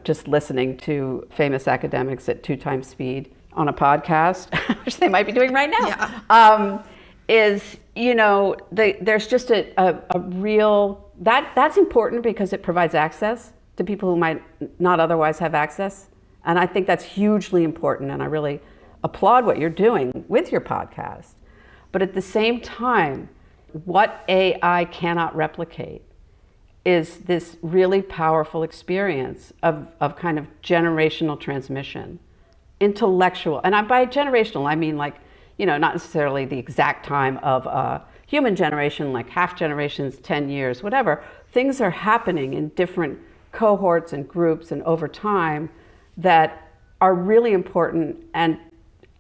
just listening to famous academics at 2 times speed on a podcast, which they might be doing right now, there's just a real, that's important because it provides access to people who might not otherwise have access. And I think that's hugely important, and I really applaud what you're doing with your podcast. But at the same time, what AI cannot replicate is this really powerful experience of kind of generational transmission, intellectual. And by generational, I mean not necessarily the exact time of a human generation, like half generations, 10 years, whatever. Things are happening in different cohorts and groups and over time that are really important and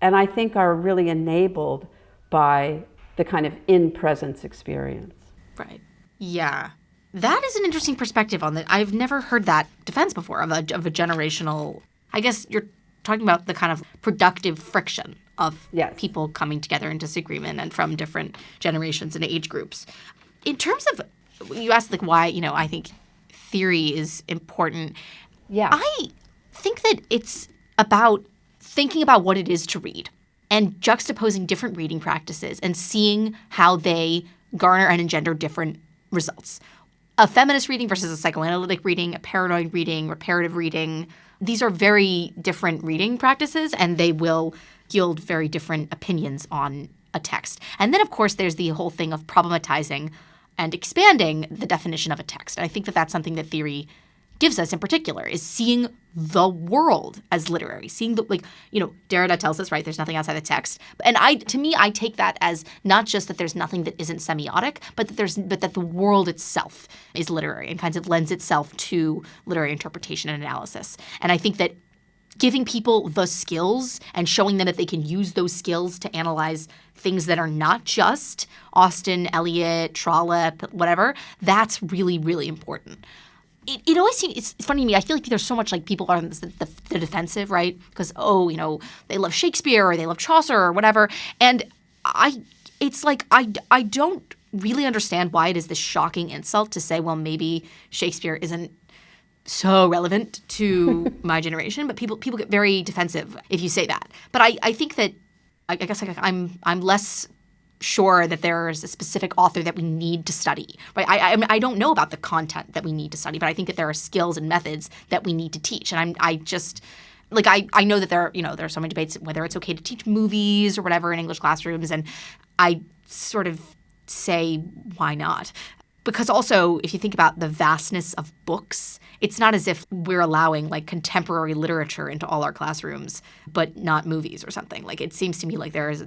I think are really enabled by the kind of in-presence experience. Right. Yeah. That is an interesting perspective on that. I've never heard that defense before of a generational, I guess you're talking about the kind of productive friction of people coming together in disagreement and from different generations and age groups. In terms of, you asked why, I think theory is important. Yeah. I think that it's about thinking about what it is to read and juxtaposing different reading practices and seeing how they garner and engender different results. A feminist reading versus a psychoanalytic reading, a paranoid reading, reparative reading, these are very different reading practices, and they will yield very different opinions on a text. And then, of course, there's the whole thing of problematizing and expanding the definition of a text. And I think that that's something that theory gives us in particular, is seeing the world as literary, seeing the, Derrida tells us, right, there's nothing outside the text. And to me, I take that as not just that there's nothing that isn't semiotic, but that the world itself is literary and kind of lends itself to literary interpretation and analysis. And I think that giving people the skills and showing them that they can use those skills to analyze things that are not just Austen, Eliot, Trollope, whatever, that's really, really important. It always seems, it's funny to me, I feel like there's so much people are on the defensive, right? Because, they love Shakespeare or they love Chaucer or whatever. And I don't really understand why it is this shocking insult to say, well, maybe Shakespeare isn't so relevant to my generation, but people get very defensive if you say that. But I think that I guess I'm less sure that there's a specific author that we need to study, right? I don't know about the content that we need to study, but I think that there are skills and methods that we need to teach. And I know that there are so many debates whether it's okay to teach movies or whatever in English classrooms, and I sort of say, why not? Because also, if you think about the vastness of books, it's not as if we're allowing like contemporary literature into all our classrooms, but not movies or something. Like, it seems to me like there's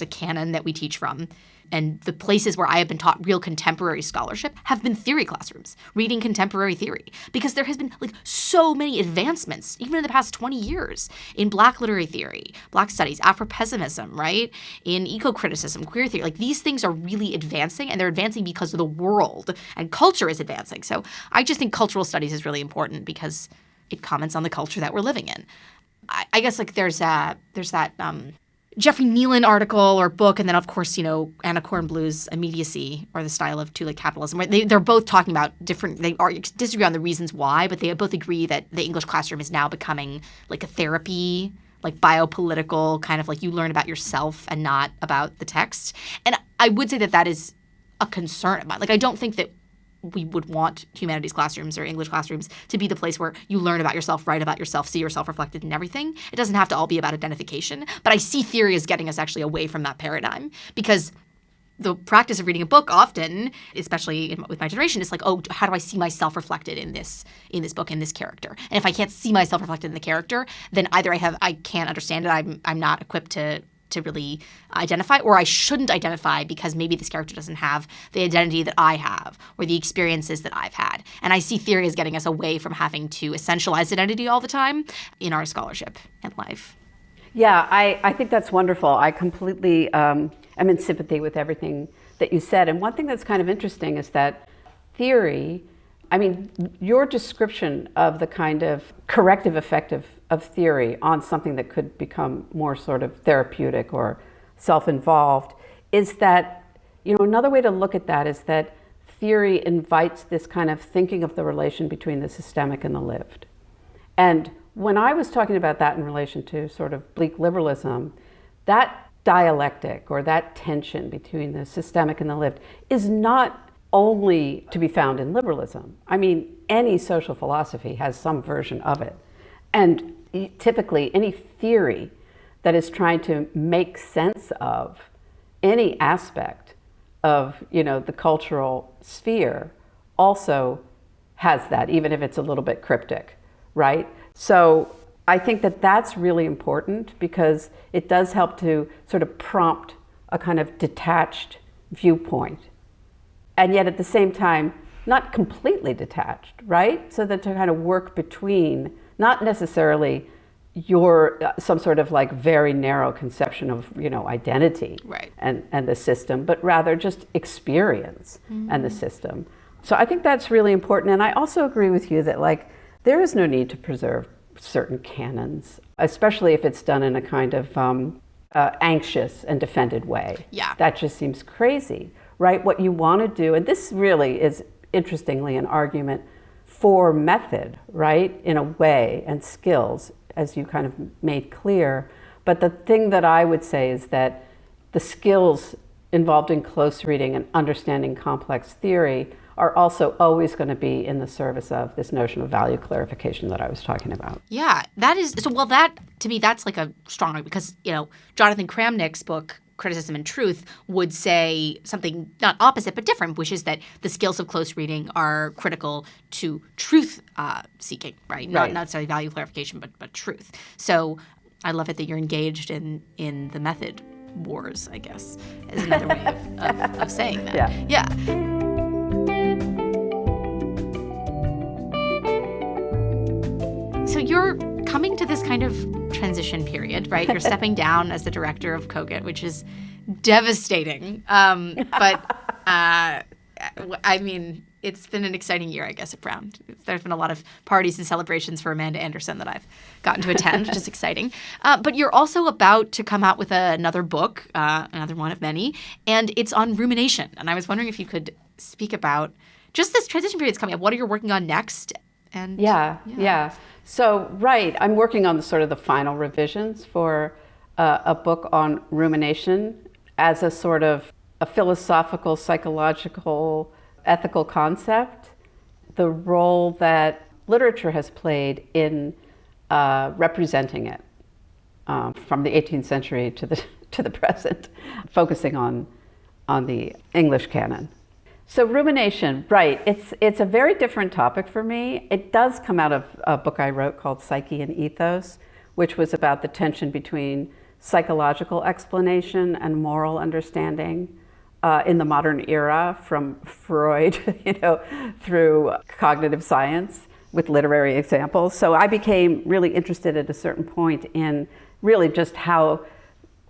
a canon that we teach from. And the places where I have been taught real contemporary scholarship have been theory classrooms, reading contemporary theory. Because there has been like so many advancements, even in the past 20 years, in Black literary theory, Black studies, Afro-pessimism, right? In eco-criticism, queer theory. Like, these things are really advancing, and they're advancing because the world and culture is advancing. So I just think cultural studies is really important because it comments on the culture that we're living in. I guess like there's that Jeffrey Nealon article or book, and then, of course, Anna Kornbluh's Immediacy, or the Style of Two-Leg Capitalism, where they're both talking about they disagree on the reasons why, but they both agree that the English classroom is now becoming like a therapy, like biopolitical, kind of like you learn about yourself and not about the text. And I would say that is a concern of mine. Like, I don't think that we would want humanities classrooms or English classrooms to be the place where you learn about yourself, write about yourself, see yourself reflected in everything. It doesn't have to all be about identification. But I see theory as getting us actually away from that paradigm, because the practice of reading a book often, especially with my generation, is like, oh, how do I see myself reflected in this book, in this character? And if I can't see myself reflected in the character, then either I can't understand it, I'm not equipped to really identify, or I shouldn't identify because maybe this character doesn't have the identity that I have or the experiences that I've had. And I see theory as getting us away from having to essentialize identity all the time in our scholarship and life. Yeah, I think that's wonderful. I completely am in sympathy with everything that you said. And one thing that's kind of interesting is that theory, your description of the kind of corrective effect of theory on something that could become more sort of therapeutic or self-involved is that, another way to look at that is that theory invites this kind of thinking of the relation between the systemic and the lived. And when I was talking about that in relation to sort of Bleak Liberalism, that dialectic or that tension between the systemic and the lived is not only to be found in liberalism. Any social philosophy has some version of it. And typically any theory that is trying to make sense of any aspect of, the cultural sphere also has that, even if it's a little bit cryptic, right? So I think that that's really important because it does help to sort of prompt a kind of detached viewpoint. And yet at the same time, not completely detached, right? So that to kind of work between, not necessarily some sort of like very narrow conception of, identity, right, and the system, but rather just experience and the system. So I think that's really important. And I also agree with you that like there is no need to preserve certain canons, especially if it's done in a kind of anxious and defended way. Yeah. That just seems crazy, right? What you want to do, and this really is interestingly an argument for method, right, in a way, and skills, as you kind of made clear. But the thing that I would say is that the skills involved in close reading and understanding complex theory are also always going to be in the service of this notion of value clarification that I was talking about. Yeah, that to me, that's like a strong argument because, Jonathan Kramnick's book, Criticism and Truth, would say something not opposite but different, which is that the skills of close reading are critical to truth seeking, right? Not necessarily value clarification, but truth. So I love it that you're engaged in the method wars, I guess, is another way of saying that. Yeah. So you're coming to this kind of transition period, right? You're stepping down as the director of COGIT, which is devastating. But it's been an exciting year, I guess, at Brown. There's been a lot of parties and celebrations for Amanda Anderson that I've gotten to attend, which is exciting. But you're also about to come out with another book, another one of many, and it's on rumination. And I was wondering if you could speak about just this transition period that's coming up. What are you working on next? And Yeah. So, right, I'm working on the final revisions for a book on rumination as a sort of a philosophical, psychological, ethical concept, the role that literature has played in representing it from the 18th century to the present, focusing on the English canon. So rumination, right, it's a very different topic for me. It does come out of a book I wrote called Psyche and Ethos, which was about the tension between psychological explanation and moral understanding in the modern era, from Freud, through cognitive science with literary examples. So I became really interested at a certain point in really just how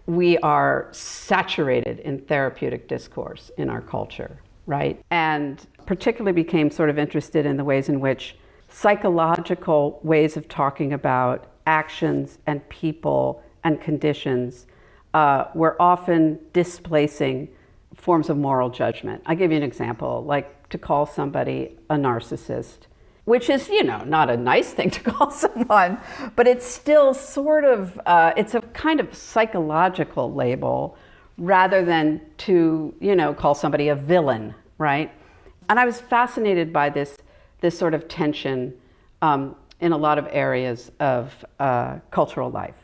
we are saturated in therapeutic discourse in our culture, right? And particularly became sort of interested in the ways in which psychological ways of talking about actions and people and conditions were often displacing forms of moral judgment. I'll give you an example, like to call somebody a narcissist, which is, not a nice thing to call someone, but it's still sort of, it's a kind of psychological label rather than to, call somebody a villain, right? And I was fascinated by this sort of tension in a lot of areas of cultural life.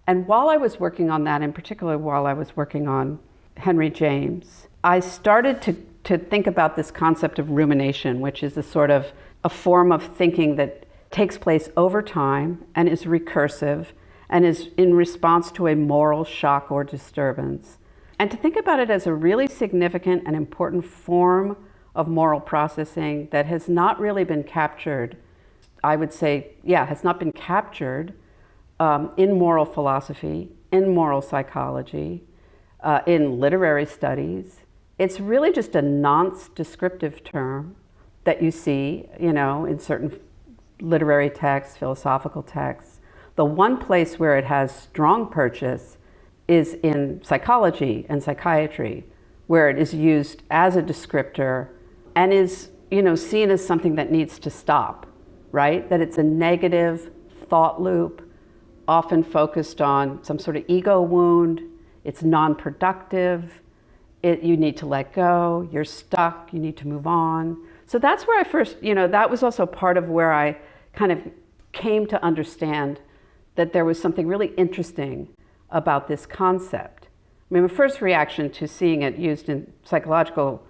And while I was working on that, in particular while I was working on Henry James, I started to think about this concept of rumination, which is a form of thinking that takes place over time and is recursive and is in response to a moral shock or disturbance. And to think about it as a really significant and important form of moral processing that has not really been captured, I would say, has not been captured in moral philosophy, in moral psychology, in literary studies. It's really just a nonce descriptive term that you see, in certain literary texts, philosophical texts. The one place where it has strong purchase is in psychology and psychiatry, where it is used as a descriptor and is, seen as something that needs to stop, right? That it's a negative thought loop, often focused on some sort of ego wound. It's non-productive. You need to let go. You're stuck. You need to move on. So that's where I first, that was also part of where I kind of came to understand that there was something really interesting about this concept. I mean, my first reaction to seeing it used in psychological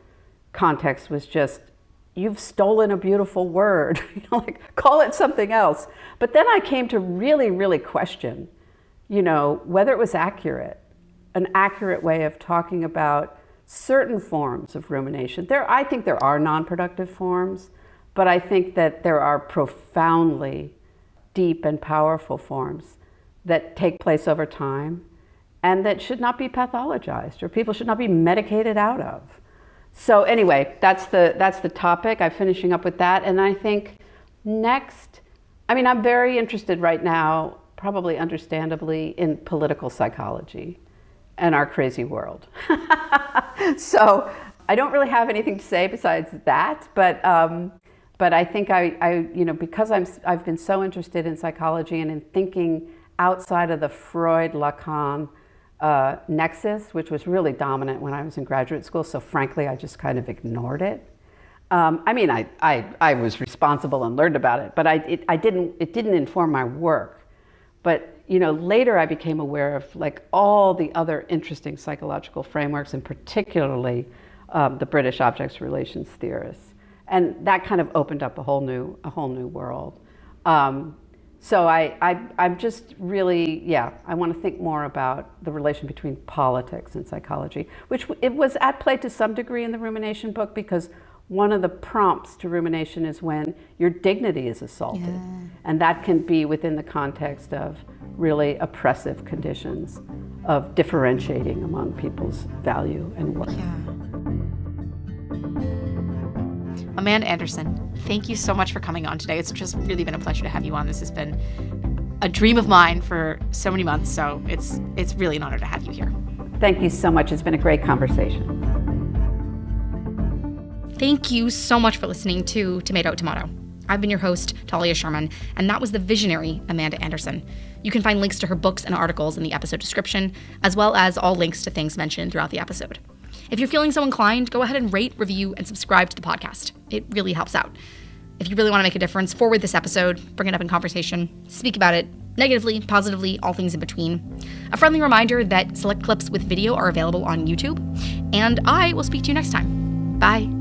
context was just, you've stolen a beautiful word, call it something else. But then I came to really, really question, whether it was accurate, an accurate way of talking about certain forms of rumination. I think there are non-productive forms, but I think that there are profoundly deep and powerful forms that take place over time and that should not be pathologized or people should not be medicated out of. So anyway, that's the topic. I'm finishing up with that. And I think next, I'm very interested right now, probably understandably, in political psychology and our crazy world. So I don't really have anything to say besides that, but I think because I've been so interested in psychology and in thinking outside of the Freud-Lacan nexus, which was really dominant when I was in graduate school. So frankly, I just kind of ignored it. I was responsible and learned about it, but it didn't inform my work. But later I became aware of all the other interesting psychological frameworks, and particularly the British objects relations theorists, and that kind of opened up a whole new world. So I'm just really, I want to think more about the relation between politics and psychology, which it was at play to some degree in the rumination book, because one of the prompts to rumination is when your dignity is assaulted. Yeah. And that can be within the context of really oppressive conditions of differentiating among people's value and worth. Yeah. Amanda Anderson, thank you so much for coming on today. It's just really been a pleasure to have you on. This has been a dream of mine for so many months, so it's really an honor to have you here. Thank you so much. It's been a great conversation. Thank you so much for listening to Tomato Tomato. I've been your host, Talia Sherman, and that was the visionary Amanda Anderson. You can find links to her books and articles in the episode description, as well as all links to things mentioned throughout the episode. If you're feeling so inclined, go ahead and rate, review, and subscribe to the podcast. It really helps out. If you really want to make a difference, forward this episode, bring it up in conversation, speak about it, negatively, positively, all things in between. A friendly reminder that select clips with video are available on YouTube, and I will speak to you next time. Bye.